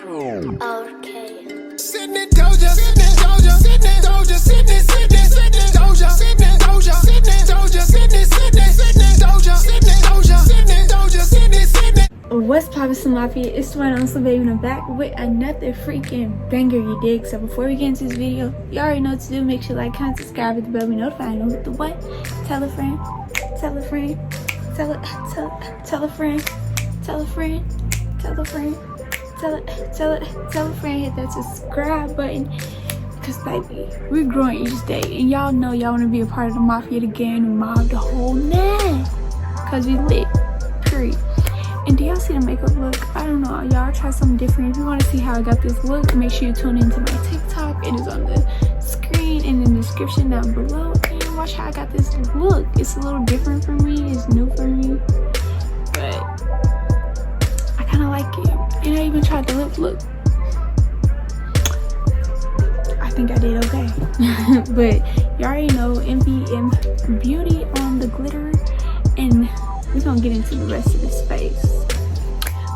Okay. Sitting in Doja, sitting in Doja, sitting in Doja, sitting in Doja, sitting in Doja, sitting in Doja, sitting in Doja, sitting in Doja, sitting in Doja, sitting in. What's poppin', Slimmafia? It's the one on Slimmbabiii, and I'm back with another freaking banger, you dig? So before we get into this video, you already know what to do. Make sure to like, comment, subscribe, hit the bell, be notified. Know what the what? Tell a friend, tell a friend, tell a friend, tell a friend, tell a friend, tell a friend, hit that subscribe button. Cause baby, we're growing each day, and y'all know y'all wanna be a part of the mafia, the gang, the mob, the whole nine. Cause we lit, period. And do y'all see the makeup look? I don't know, y'all try something different. If you want to see how I got this look, make sure you tune into my TikTok. It is on the screen and in the description down below. And watch how I got this look. It's a little different for me. It's new for me. But I kind of like it. And I even tried the lip look. I think I did okay. But you already know MVM Beauty on the glitter. And we're gonna get into the rest of this face.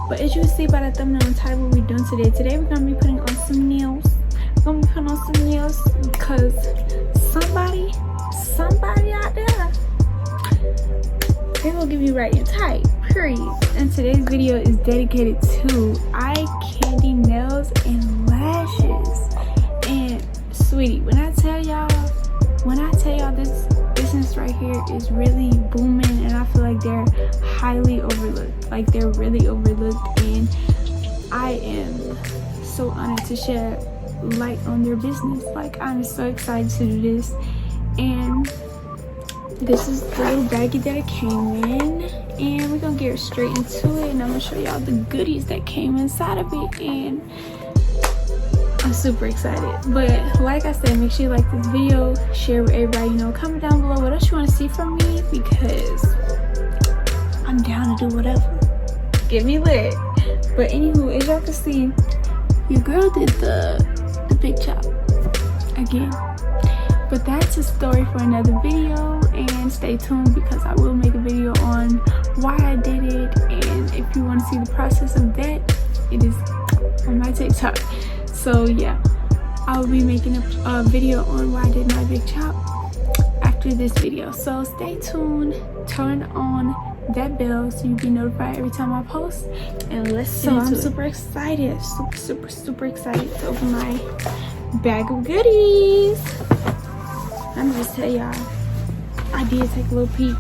But as you can see by the thumbnail and title, what we're doing today. Today we're gonna be putting on some nails. We're gonna be putting on some nails because somebody out there, they gonna give you right and tight, period. And today's video is dedicated to eye candy, nails, and lashes. And sweetie, when I tell y'all this business right here is really booming, and I feel like they're highly overlooked. Like, they're really overlooked, and I am so honored to shed light on their business. Like, I'm so excited to do this. And this is the little baggie that it came in, and we're gonna get straight into it, and I'm gonna show y'all the goodies that came inside of it. And I'm super excited. But like I said, make sure you like this video, share with everybody, you know, comment down below what else you want to see from me, because I'm down to do whatever. Get me lit. But anywho, as y'all can see, your girl did the big chop again. But that's a story for another video, and stay tuned because I will make a video on why I did it. And if you want to see the process of that, it is on my TikTok. So yeah, I'll be making a video on why I did my big chop after this video. So stay tuned, turn on that bell so you'll be notified every time I post, and let's get into it. I'm super excited, super excited to open my bag of goodies. Let me just tell y'all, I did take a little peek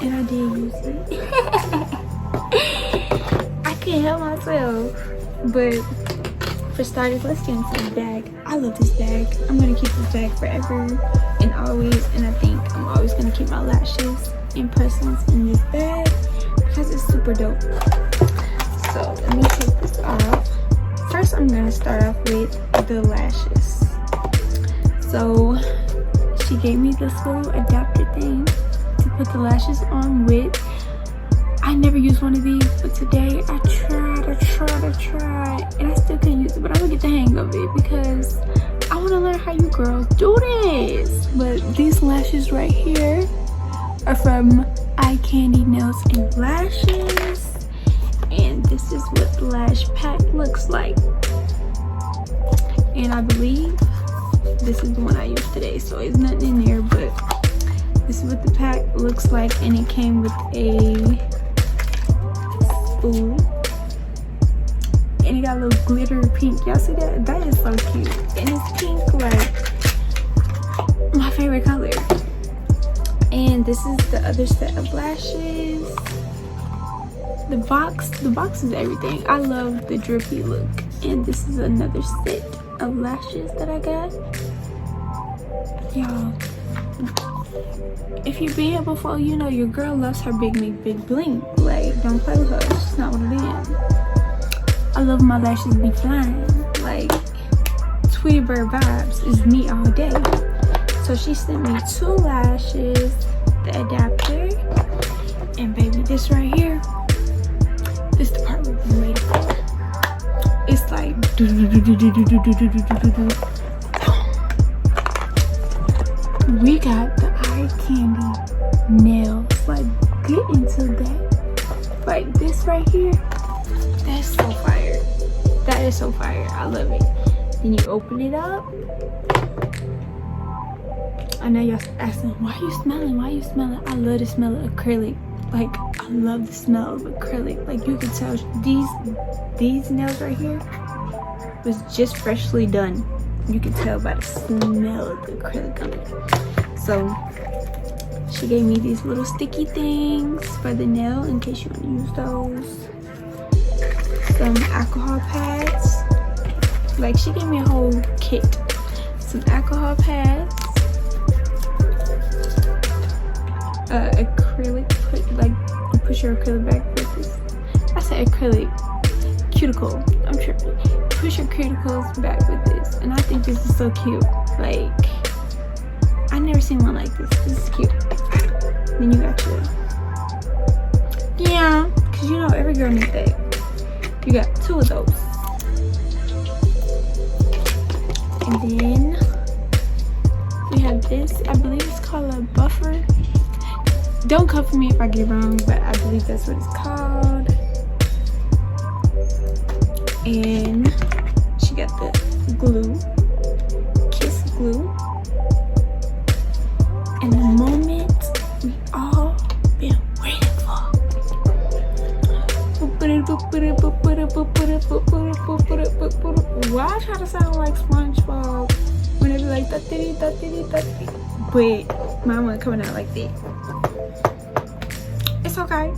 and I did use it. I can't help myself. But for starters, let's get into the bag. I love this bag. I'm gonna keep this bag forever and always, and I think I'm always gonna keep my lashes and press-ons in this bag because it's super dope. So let me take this off. First, I'm gonna start off with the lashes. So she gave me this little adapter thing to put the lashes on with. I never used one of these, but today I tried, and I still can't use it, but I'm gonna get the hang of it because I want to learn how you girls do this. But these lashes right here are from Icandinailsandlashes, and this is what the lash pack looks like. And I believe this is the one I used today, so it's nothing in there, but this is what the pack looks like. And it came with a spool, and it got a little glitter pink. Y'all see that? That is so cute, and it's pink, like my favorite color. And this is the other set of lashes. The box is everything. I love the drippy look. And this is another set of lashes that I got. Y'all, if you've been here before, you know your girl loves her big bling. Like, don't play with her. It's not what it is. I love my lashes be flying. Like, Tweety Bird vibes is me all day. So she sent me 2 lashes, the adapter, and baby, this right here, this the part we've been waiting for. It's like we got the eye candy nails. Like, get into that. Like, this right here, that's so fire. That is so fire. I love it. Then you open it up. I know y'all asking, why you smelling? Why you smelling? I love the smell of acrylic. Like, I love the smell of acrylic. Like, you can tell these nails right here was just freshly done. You can tell by the smell of the acrylic on it. So she gave me these little sticky things for the nail in case you want to use those. Some alcohol pads. Like, she gave me a whole kit. Some alcohol pads. Acrylic, push your acrylic back with this. I said acrylic cuticle. I'm tripping. Push your cuticles back with this, and I think this is so cute. Like, I never seen one like this. This is cute. Then you got your, yeah, cause you know every girl needs that. You got 2 of those, and then we have this. I believe it's called a buffer. Don't come for me if I get it wrong, but I believe that's what it's called. And she got the glue, kiss glue. And the moment we all been waiting for. Why I try to sound like SpongeBob when they be like da-diddy, da-diddy, da-diddy. But mine wasn't coming out like that. It's okay.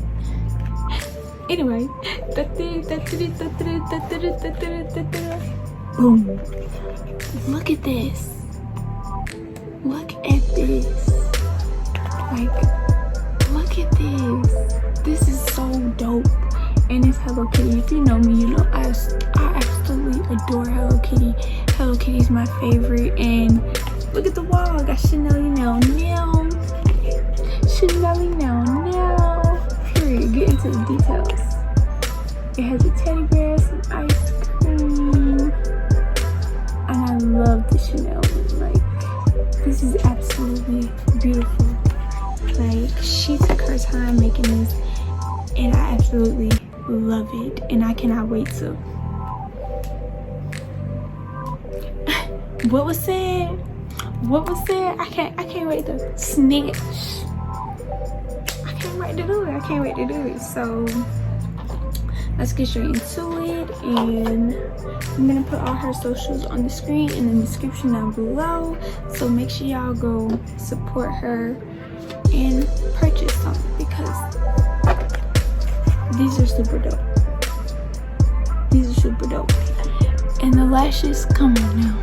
Anyway, boom. Look at this. Look at this. Like, look at this. This is so dope. And it's Hello Kitty. If you know me, you know I absolutely adore Hello Kitty. Hello Kitty is my favorite. And look at the wall. I got Chanel nail. Chanel nail. Period. Get into the details. It has a teddy bear, some ice cream, and I love the Chanel one. Like, this is absolutely beautiful. Like, she took her time making this, and I absolutely love it, and I cannot wait to. What was said? I can't wait to snitch. I can't wait to do it. So let's get straight into it, and I'm gonna put all her socials on the screen in the description down below, so make sure y'all go support her and purchase some, because these are super dope. And the lashes, come on now.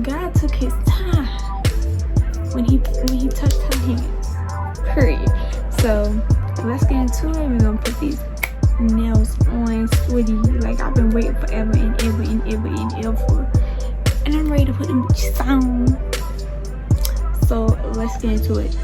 God took his time when he touched her hands, period. So let's get into it. We're gonna put these nails on, sweetie. Like, I've been waiting forever and ever, and I'm ready to put them bitches on. So let's get into it.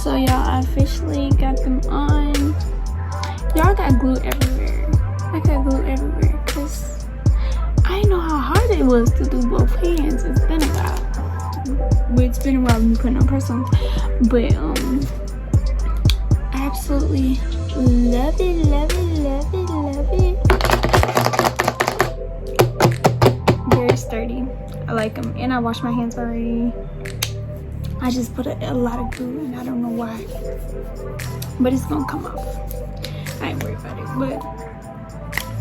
So y'all, I officially got them on. Y'all got glue everywhere. I got glue everywhere because I didn't know how hard it was to do both hands. It's been a while. It's been a while when you putting on press ons. But I absolutely love it. Very sturdy. I like them. And I washed my hands already. I just put a lot of glue and I don't know why, but it's gonna come off. I ain't worried about it, but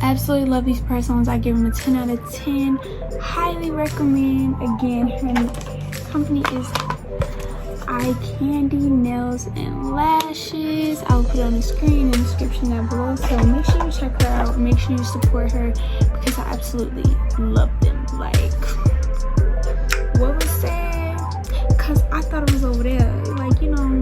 I absolutely love these press-ons. I give them a 10 out of 10. Highly recommend. Again, her company is Icandinailsandlashes. I'll put it on the screen in the description down below. So make sure you check her out. Make sure you support her because I absolutely love them. Like, what was that? Because I thought it was over there. Like, you know.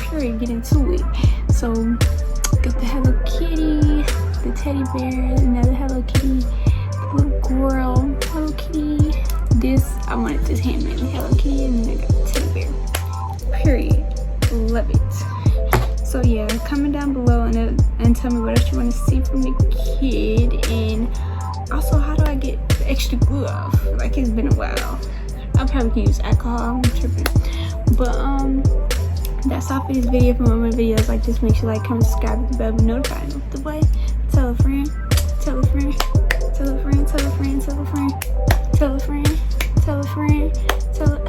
Period. Get into it. So, got the Hello Kitty, the teddy bear, another Hello Kitty, the little girl, Hello Kitty. I wanted this handmade Hello Kitty, and then I got the teddy bear. Period. Love it. So yeah, comment down below and tell me what else you want to see from the kid, and also how do I get the extra glue off? Like, it's been a while. I probably can use alcohol. I'm tripping. But that's all for this video. For more videos like this, make sure you like, comment, subscribe, hit the bell, be notified of the way. Tell a friend, tell a friend, tell a friend, tell a friend, tell a friend, tell a friend, tell a friend, tell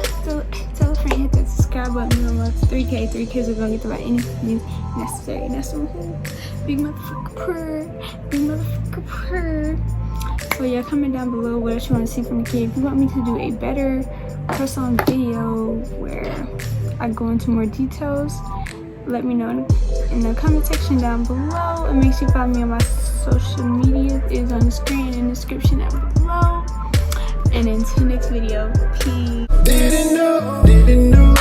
a friend. Hit that subscribe button. We unlock 3K. 3Ks are gonna get to buy anything necessary. That's the whole big motherfucker purr. So yeah, comment down below what else you want to see from the kid. If you want me to do a better press-on video where I go into more details, let me know in the comment section down below, and make sure you follow me on my social media. It is on the screen in the description down below. And until next video, peace. Didn't know.